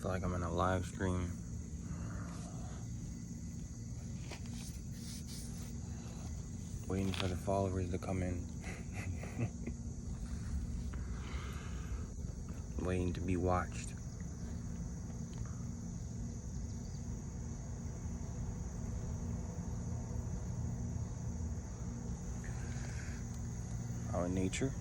feel like I'm in a live stream. Waiting for the followers to come in. Waiting to be watched. Our nature.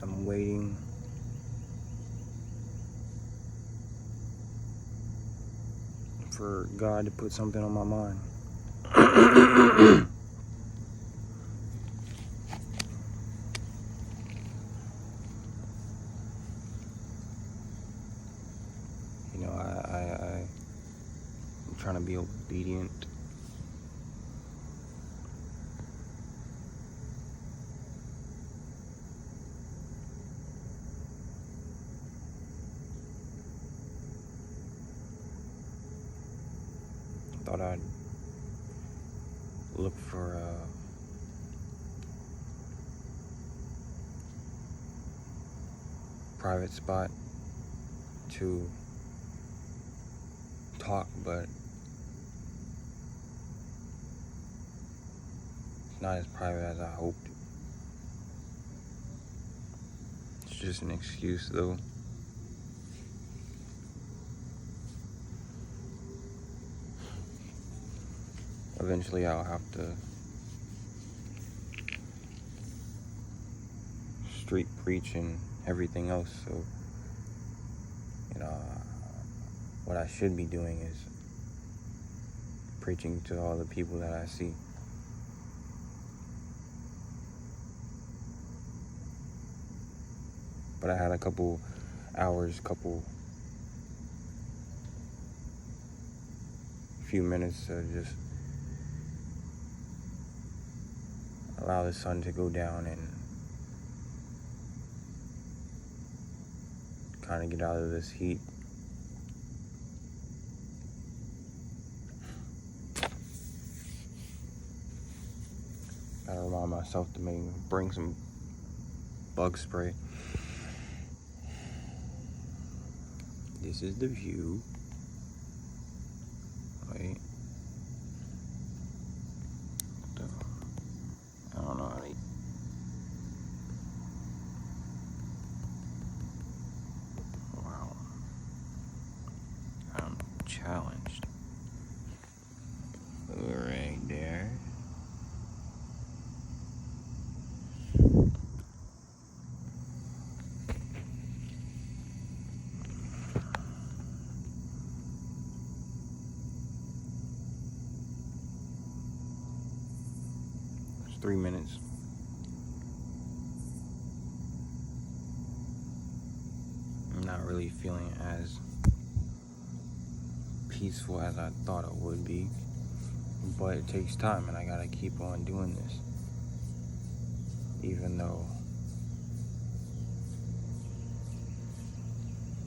I'm waiting for God to put something on my mind. You know, I'm trying to be obedient. Thought I'd look for a private spot to talk, but it's not as private as I hoped. It's just an excuse, though. Eventually I'll have to street preach and everything else, so you know, what I should be doing is preaching to all the people that I see. But I had a couple hours, few minutes to just allow the sun to go down and kind of get out of this heat. Gotta remind myself to bring some bug spray. This is the view. Wait. I don't know how to. Wow. I'm challenged. Right there. It's 3 minutes. I'm not really feeling as peaceful as I thought it would be, but it takes time and I gotta keep on doing this, even though,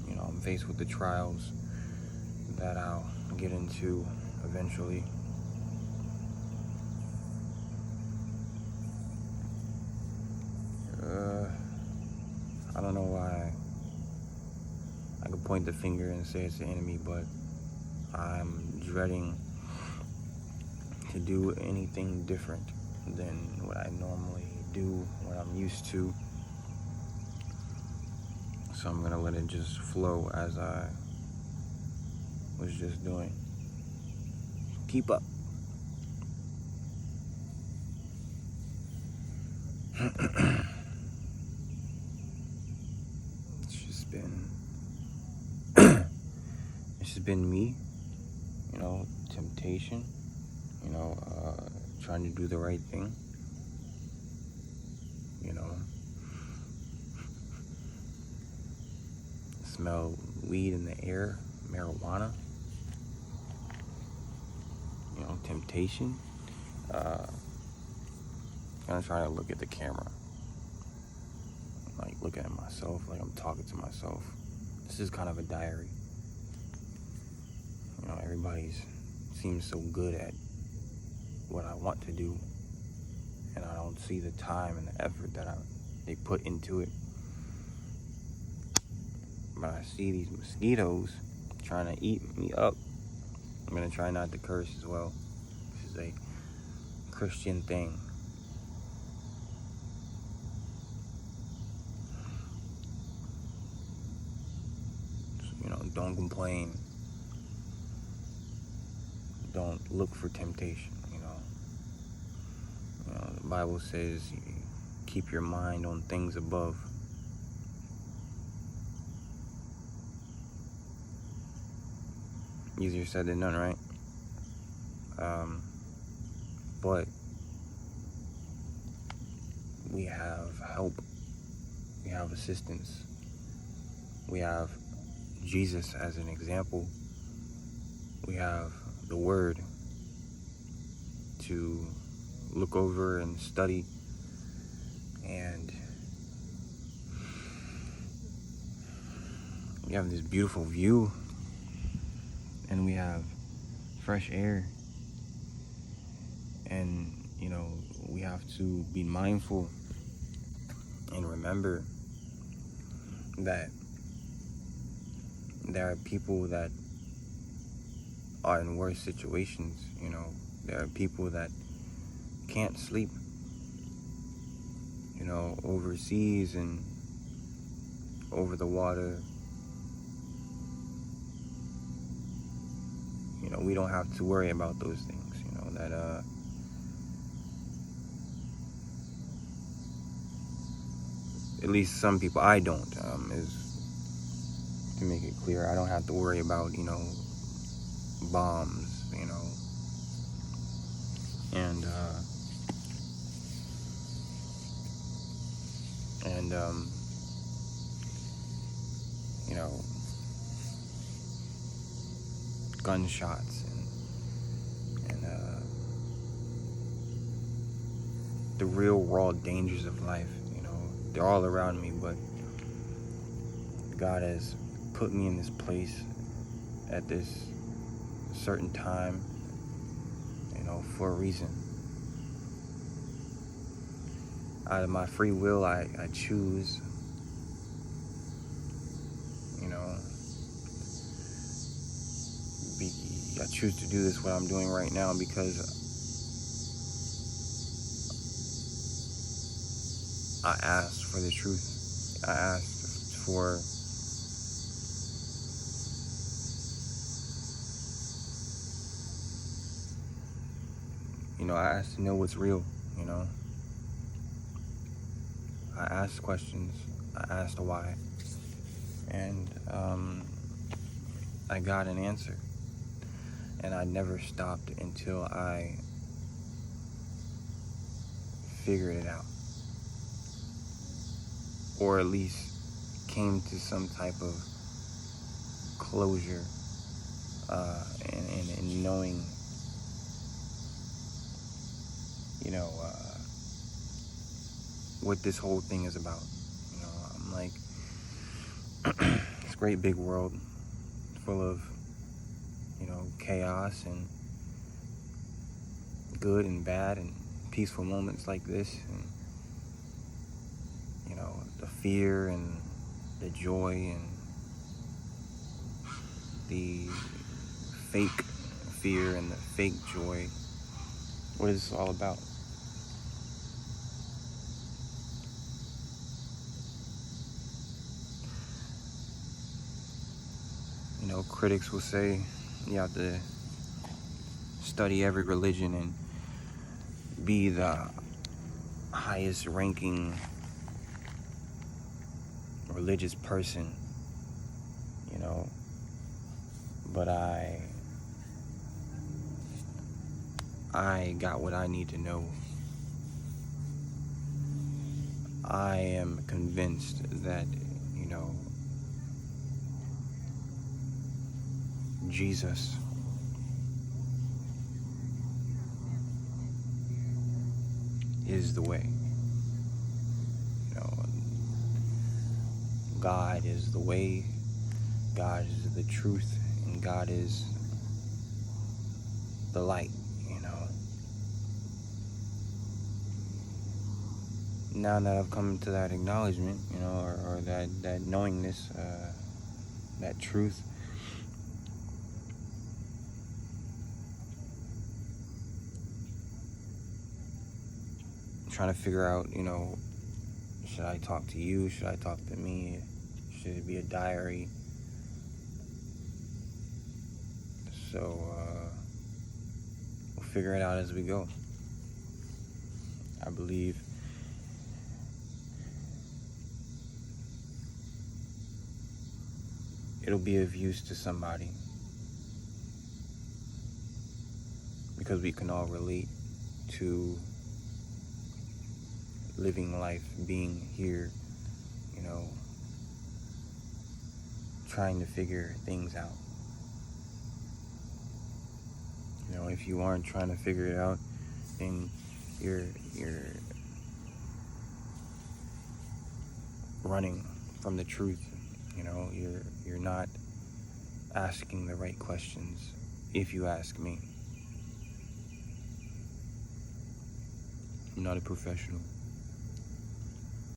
you know, I'm faced with the trials that I'll get into eventually. I don't know why I could point the finger and say it's the enemy, but I'm dreading to do anything different than what I normally do, what I'm used to. So I'm gonna let it just flow as I was just doing. Keep up. It's just been me, you know, temptation, you know, trying to do the right thing, you know, smell weed in the air, marijuana, you know, temptation, kind of trying to look at the camera, like looking at myself, like I'm talking to myself. This is kind of a diary. You know, everybody seems so good at what I want to do, and I don't see the time and the effort that they put into it. But I see these mosquitoes trying to eat me up. I'm gonna try not to curse as well. This is a Christian thing. So, don't complain. Don't look for temptation. The Bible says, keep your mind on things above. Easier said than done, right? But we have help. We have assistance. We have Jesus as an example. We have the Word to look over and study, and we have this beautiful view, and we have fresh air, and we have to be mindful and remember that there are people that are in worse situations. There are people that can't sleep, overseas and over the water. We don't have to worry about those things, that at least some people, I don't, is to make it clear, I don't have to worry about, bombs, and gunshots and the real raw dangers of life. They're all around me, but God has put me in this place at this certain time, for a reason. Out of my free will, I choose, I choose to do this, what I'm doing right now, because I asked for the truth. I asked for I asked to know what's real. I asked questions. I asked why, and I got an answer. And I never stopped until I figured it out, or at least came to some type of closure, and knowing, what this whole thing is about. I'm like, this great big world full of, chaos and good and bad and peaceful moments like this, and the fear and the joy and the fake fear and the fake joy. What is this all about? Critics will say you have to study every religion and be the highest ranking religious person, but I got what I need to know. I am convinced that, Jesus is the way. God is the way, God is the truth, and God is the light, now that I've come to that acknowledgement, or that knowingness, that truth, trying to figure out, should I talk to you? Should I talk to me? Should it be a diary? So we'll figure it out as we go. I believe it'll be of use to somebody, because we can all relate to living life, being here, trying to figure things out. If you aren't trying to figure it out, then you're running from the truth. You're not asking the right questions, if you ask me. I'm not a professional.